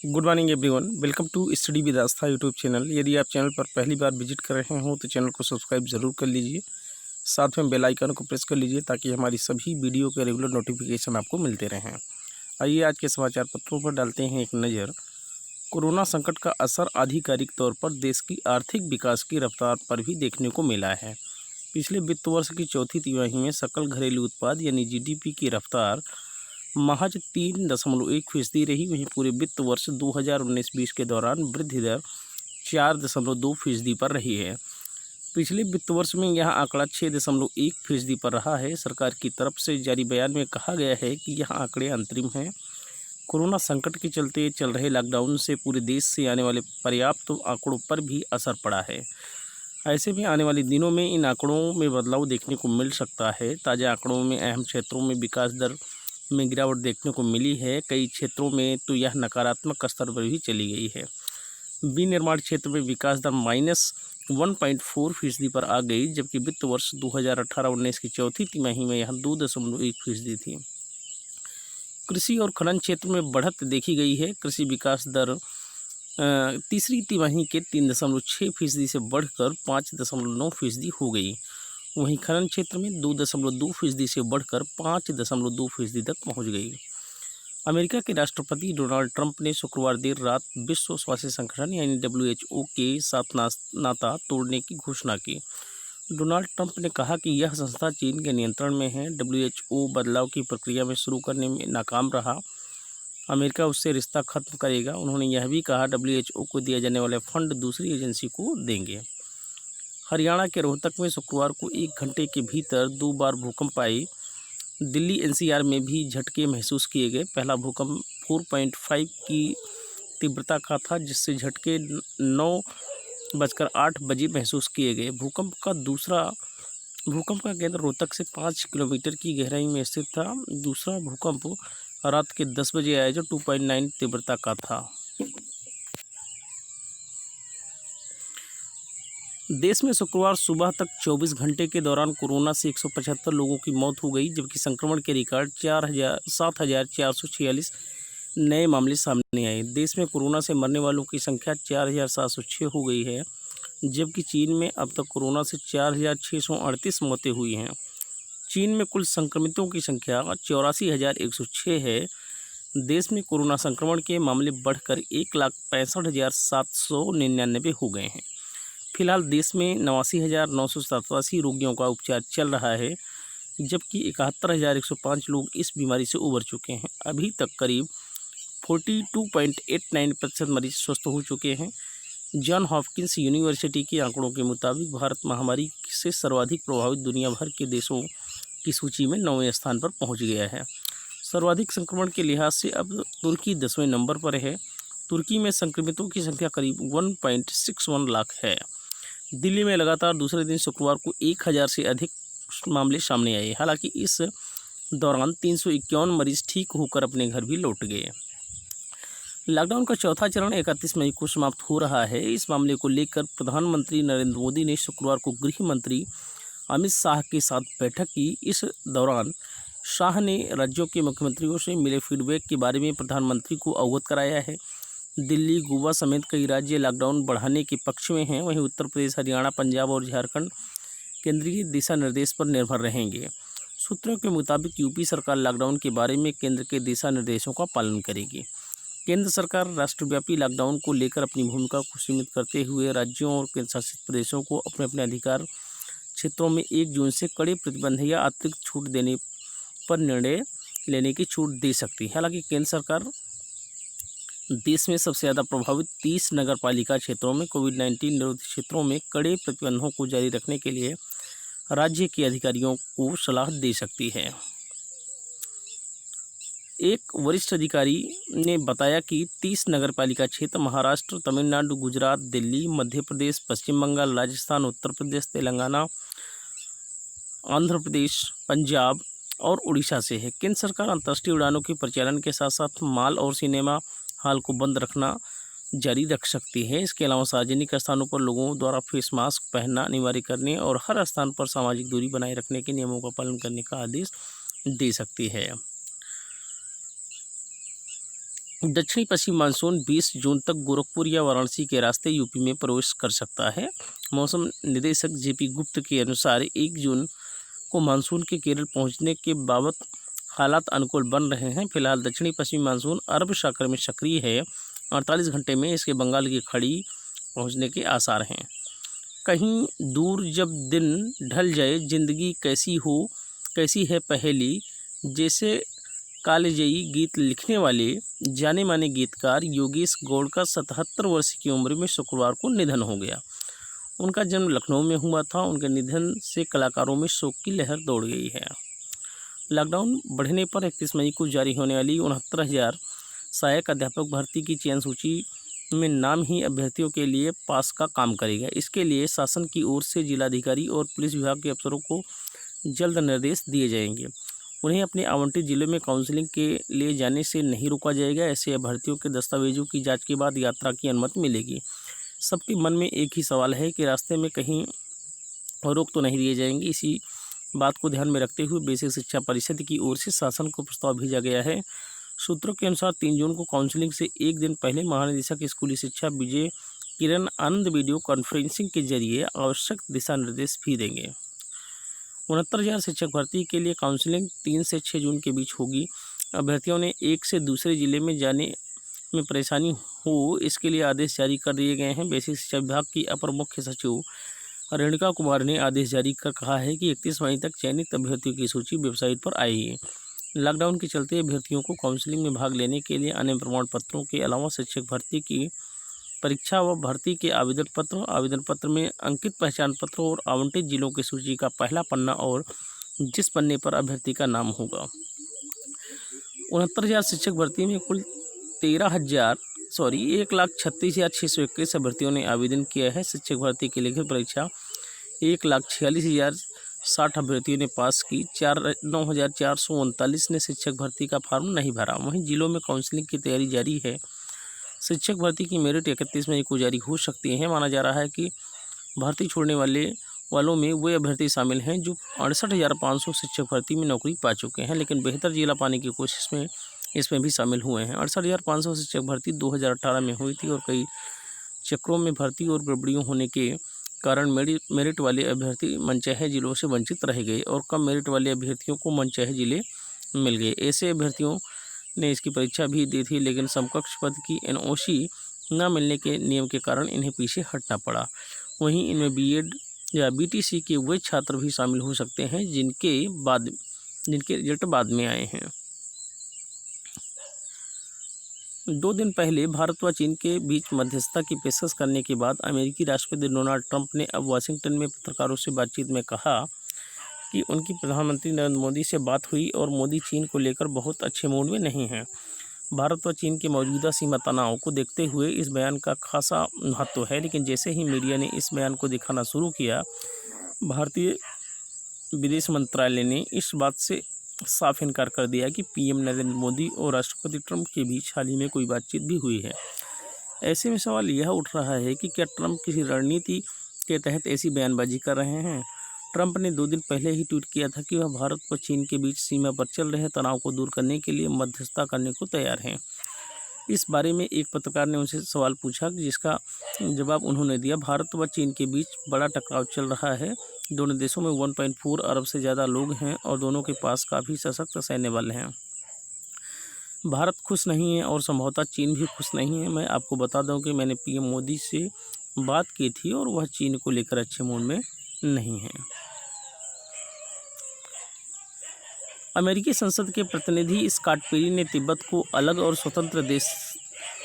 Good morning everyone, welcome to study with Aastha YouTube channel. यदि आप channel पर पहली बार विजिट कर रहे हो तो चैनल को सब्सक्राइब ज़रूर कर लीजिए। साथ में बेल आइकन को प्रेस कर लीजिए ताकि हमारी सभी वीडियो के रेगुलर नोटिफिकेशन आपको मिलते रहें। आइए आज के समाचार पत्रों पर डालते हैं एक नज़र। कोरोना संकट का असर आधिकारिक तौर पर देश की आर्थिक विकास की रफ्तार पर भी देखने को मिला है। पिछले वित्त वर्ष की चौथी तिमाही में सकल घरेलू उत्पाद यानी GDP की रफ्तार महज 3.1% रही। वहीं पूरे वित्त वर्ष 2019-20 के दौरान वृद्धि दर 4.2% पर रही है। पिछले वित्त वर्ष में यह आंकड़ा 6.1% पर रहा है। सरकार की तरफ से जारी बयान में कहा गया है कि यह आंकड़े अंतरिम हैं। कोरोना संकट के चलते चल रहे लॉकडाउन से पूरे देश से आने वाले पर्याप्त आंकड़ों पर भी असर पड़ा है। ऐसे में आने वाले दिनों में इन आंकड़ों में बदलाव देखने को मिल सकता है। ताज़ा आंकड़ों में अहम क्षेत्रों में विकास दर में गिरावट देखने को मिली है। कई क्षेत्रों में तो यह नकारात्मक स्तर पर भी चली गई है। विनिर्माण क्षेत्र में विकास दर -1.4% पर आ गई, जबकि वित्त वर्ष 2018-19 की चौथी तिमाही में यह 2.1% थी। कृषि और खनन क्षेत्र में बढ़त देखी गई है। कृषि विकास दर तीसरी तिमाही के 3.6% से बढ़कर 5.9% हो गई। वहीं खनन क्षेत्र में 2.2% से बढ़कर 5.2% तक पहुंच गई। अमेरिका के राष्ट्रपति डोनाल्ड ट्रंप ने शुक्रवार देर रात विश्व स्वास्थ्य संगठन यानी WHO के साथ नाता तोड़ने की घोषणा की। डोनाल्ड ट्रंप ने कहा कि यह संस्था चीन के नियंत्रण में है। WHO बदलाव की प्रक्रिया में शुरू करने में नाकाम रहा। अमेरिका उससे रिश्ता खत्म करेगा। उन्होंने यह भी कहा WHO को दिया जाने वाले फंड दूसरी एजेंसी को देंगे। हरियाणा के रोहतक में शुक्रवार को 1 घंटे के भीतर 2 बार भूकंप आए। दिल्ली NCR में भी झटके महसूस किए गए। पहला भूकंप 4.5 की तीव्रता का था, जिससे झटके 9:08 बजे महसूस किए गए। भूकंप का केंद्र रोहतक से 5 किलोमीटर की गहराई में स्थित था। दूसरा भूकंप रात के 10 बजे आया, जो 2.9 तीव्रता का था। देश में शुक्रवार सुबह तक 24 घंटे के दौरान कोरोना से 175 लोगों की मौत हो गई, जबकि संक्रमण के रिकॉर्ड 7,446 नए मामले सामने आए। देश में कोरोना से मरने वालों की संख्या 4,706 हो गई है, जबकि चीन में अब तक कोरोना से 4,638 मौतें हुई हैं। चीन में कुल संक्रमितों की संख्या 84,106 है। देश में कोरोना संक्रमण के मामले बढ़कर 1,65,799 हो गए हैं। फिलहाल देश में 89,987 रोगियों का उपचार चल रहा है, जबकि 71,105 लोग इस बीमारी से उबर चुके हैं। अभी तक करीब 42.89% मरीज स्वस्थ हो चुके हैं। जॉन हॉपकिंस यूनिवर्सिटी के आंकड़ों के मुताबिक भारत महामारी से सर्वाधिक प्रभावित दुनिया भर के देशों की सूची में 9वें स्थान पर पहुंच गया है। सर्वाधिक संक्रमण के लिहाज से अब तुर्की 10वें नंबर पर है। तुर्की में संक्रमितों की संख्या करीब 1.61 लाख है। दिल्ली में लगातार दूसरे दिन शुक्रवार को 1,000 से अधिक मामले सामने आए। हालांकि इस दौरान 351 मरीज ठीक होकर अपने घर भी लौट गए। लॉकडाउन का चौथा चरण 31 मई को समाप्त हो रहा है। इस मामले को लेकर प्रधानमंत्री नरेंद्र मोदी ने शुक्रवार को गृह मंत्री अमित शाह के साथ बैठक की। इस दौरान शाह ने राज्यों के मुख्यमंत्रियों से मिले फीडबैक के बारे में प्रधानमंत्री को अवगत कराया है। दिल्ली, गोवा समेत कई राज्य लॉकडाउन बढ़ाने के पक्ष में हैं। वहीं उत्तर प्रदेश, हरियाणा, पंजाब और झारखंड केंद्रीय दिशा निर्देश पर निर्भर रहेंगे। सूत्रों के मुताबिक यूपी सरकार लॉकडाउन के बारे में केंद्र के दिशा निर्देशों का पालन करेगी। केंद्र सरकार राष्ट्रव्यापी लॉकडाउन को लेकर अपनी भूमिका को सीमित करते हुए राज्यों और केंद्र शासित प्रदेशों को अपने अपने अधिकार क्षेत्रों में 1 जून से कड़े प्रतिबंध या अतिरिक्त छूट देने पर निर्णय लेने की छूट दे सकती है। हालांकि केंद्र सरकार देश में सबसे ज़्यादा प्रभावित 30 नगरपालिका क्षेत्रों में कोविड-19 निरोधी क्षेत्रों में कड़े प्रतिबंधों को जारी रखने के लिए राज्य के अधिकारियों को सलाह दे सकती है। एक वरिष्ठ अधिकारी ने बताया कि 30 नगरपालिका क्षेत्र महाराष्ट्र, तमिलनाडु, गुजरात, दिल्ली, मध्य प्रदेश, पश्चिम बंगाल, राजस्थान, उत्तर प्रदेश, तेलंगाना, आंध्र प्रदेश, पंजाब और उड़ीसा से है। केंद्र सरकार अंतर्राष्ट्रीय उड़ानों के परिचालन के साथ साथ मॉल और सिनेमा हॉल को बंद रखना जारी रख सकती है। इसके अलावा सार्वजनिक स्थानों पर लोगों द्वारा फेस मास्क पहनना अनिवार्य करने और हर स्थान पर सामाजिक दूरी बनाए रखने के नियमों का पालन करने का आदेश दे सकती है। दक्षिणी पश्चिम मानसून 20 जून तक गोरखपुर या वाराणसी के रास्ते यूपी में प्रवेश कर सकता है। मौसम निदेशक जेपी गुप्ता के अनुसार 1 जून को मानसून के केरल पहुंचने के बाबत हालात अनुकूल बन रहे हैं। फिलहाल दक्षिणी पश्चिमी मानसून अरब सागर में सक्रिय है। 48 घंटे में इसके बंगाल की खाड़ी पहुंचने के आसार हैं। कहीं दूर जब दिन ढल जाए ज़िंदगी कैसी है पहेली, जैसे कालजयी गीत लिखने वाले जाने माने गीतकार योगेश गौड़ का 77 वर्ष की उम्र में शुक्रवार को निधन हो गया। उनका जन्म लखनऊ में हुआ था। उनके निधन से कलाकारों में शोक की लहर दौड़ गई है। लॉकडाउन बढ़ने पर 31 मई को जारी होने वाली 69,000 सहायक अध्यापक भर्ती की चयन सूची में नाम ही अभ्यर्थियों के लिए पास का काम करेगा। इसके लिए शासन की ओर से जिलाधिकारी और पुलिस विभाग के अफसरों को जल्द निर्देश दिए जाएंगे। उन्हें अपने आवंटित जिलों में काउंसलिंग के लिए जाने से नहीं रोका जाएगा। ऐसे अभ्यर्थियों के दस्तावेजों की जांच के बाद यात्रा की अनुमति मिलेगी। सबके मन में एक ही सवाल है कि रास्ते में कहीं रोक तो नहीं दिए जाएंगे। इसी बात को ध्यान में रखते हुए बेसिक शिक्षा परिषद की ओर से शासन को प्रस्ताव भेजा गया है। सूत्रों के अनुसार 3 जून को काउंसलिंग से एक दिन पहले महानिदेशक स्कूली शिक्षा विजय किरण आनंद वीडियो कॉन्फ्रेंसिंग के जरिए आवश्यक दिशा निर्देश भी देंगे। 69,000 शिक्षक भर्ती के लिए काउंसलिंग 3 से 6 जून के बीच होगी। अभ्यर्थियों ने एक से दूसरे जिले में जाने में परेशानी हो, इसके लिए आदेश जारी कर दिए गए हैं। बेसिक शिक्षा विभाग की अपर मुख्य सचिव रेणुका कुमार ने आदेश जारी कर कहा है कि 31 मई तक चयनित अभ्यर्थियों की सूची वेबसाइट पर आएगी। लॉकडाउन के चलते अभ्यर्थियों को काउंसलिंग में भाग लेने के लिए अन्य प्रमाण पत्रों के अलावा शिक्षक भर्ती की परीक्षा व भर्ती के आवेदन पत्र में अंकित पहचान पत्र और आवंटित जिलों की सूची का पहला पन्ना और जिस पन्ने पर अभ्यर्थी का नाम होगा। 69,000 शिक्षक भर्ती में कुल 1,36,621 अभ्यर्थियों ने आवेदन किया है। शिक्षक भर्ती की लिखित परीक्षा 1,46,060 अभ्यर्थियों ने पास की। 9,439 ने शिक्षक भर्ती का फॉर्म नहीं भरा। वहीं जिलों में काउंसलिंग की तैयारी जारी है। शिक्षक भर्ती की मेरिट 31 मई को जारी हो सकती है। माना जा रहा है कि भर्ती छोड़ने वालों में वे अभ्यर्थी शामिल हैं जो 68,500 शिक्षक भर्ती में नौकरी पा चुके हैं, लेकिन बेहतर जिला पाने की कोशिश में इसमें भी शामिल हुए हैं। 68,500 शिक्षक भर्ती 2018 में हुई थी और कई चक्रों में भर्ती और गड़बड़ियों होने के कारण मेरिट वाले अभ्यर्थी मनचाहे जिलों से वंचित रह गए और कम मेरिट वाले अभ्यर्थियों को मनचाहे जिले मिल गए। ऐसे अभ्यर्थियों ने इसकी परीक्षा भी दी थी, लेकिन समकक्ष पद की एनओसी न मिलने के नियम के कारण इन्हें पीछे हटना पड़ा। वहीं इनमें बीएड या बीटीसी के वे छात्र भी शामिल हो सकते हैं जिनके रिजल्ट बाद में आए हैं। 2 दिन पहले भारत व चीन के बीच मध्यस्थता की पेशकश करने के बाद अमेरिकी राष्ट्रपति डोनाल्ड ट्रंप ने अब वाशिंगटन में पत्रकारों से बातचीत में कहा कि उनकी प्रधानमंत्री नरेंद्र मोदी से बात हुई और मोदी चीन को लेकर बहुत अच्छे मूड में नहीं हैं। भारत व चीन के मौजूदा सीमा तनाव को देखते हुए इस बयान का खासा महत्व है, लेकिन जैसे ही मीडिया ने इस बयान को दिखाना शुरू किया, भारतीय विदेश मंत्रालय ने इस बात से साफ इनकार कर दिया कि पीएम नरेंद्र मोदी और राष्ट्रपति ट्रंप के बीच हाल ही में कोई बातचीत भी हुई है। ऐसे में सवाल यह उठ रहा है कि क्या ट्रंप किसी रणनीति के तहत ऐसी बयानबाजी कर रहे हैं। ट्रंप ने 2 दिन पहले ही ट्वीट किया था कि वह भारत व चीन के बीच सीमा पर चल रहे तनाव को दूर करने के लिए मध्यस्थता करने को तैयार हैं। इस बारे में एक पत्रकार ने उनसे सवाल पूछा, जिसका जवाब उन्होंने दिया। भारत व चीन के बीच बड़ा टकराव चल रहा है। दोनों देशों में 1.4 अरब से ज़्यादा लोग हैं और दोनों के पास काफ़ी सशक्त सैन्य बल हैं। भारत खुश नहीं है और संभवतः चीन भी खुश नहीं है। मैं आपको बता दूं कि मैंने पीएम मोदी से बात की थी और वह चीन को लेकर अच्छे मूड में नहीं है। अमेरिकी संसद के प्रतिनिधि स्कॉट पेरी ने तिब्बत को अलग और स्वतंत्र देश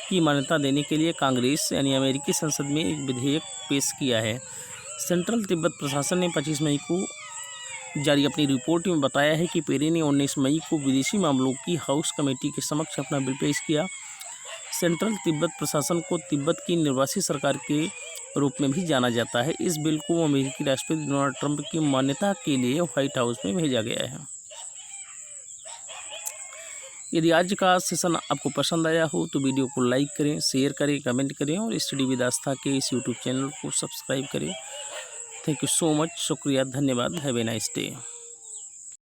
की मान्यता देने के लिए कांग्रेस यानी अमेरिकी संसद में एक विधेयक पेश किया है। सेंट्रल तिब्बत प्रशासन ने 25 मई को जारी अपनी रिपोर्ट में बताया है कि पेरी ने 19 मई को विदेशी मामलों की हाउस कमेटी के समक्ष अपना बिल पेश किया। सेंट्रल तिब्बत प्रशासन को तिब्बत की निर्वासित सरकार के रूप में भी जाना जाता है। इस बिल को अमेरिकी राष्ट्रपति डोनाल्ड ट्रंप की मान्यता के लिए व्हाइट हाउस में भेजा गया है। यदि आज का सेशन आपको पसंद आया हो तो वीडियो को लाइक करें, शेयर करें, कमेंट करें और स्टडी विद आस्था के इस यूट्यूब चैनल को सब्सक्राइब करें। Thank you so much. शुक्रिया, धन्यवाद। Have a nice day.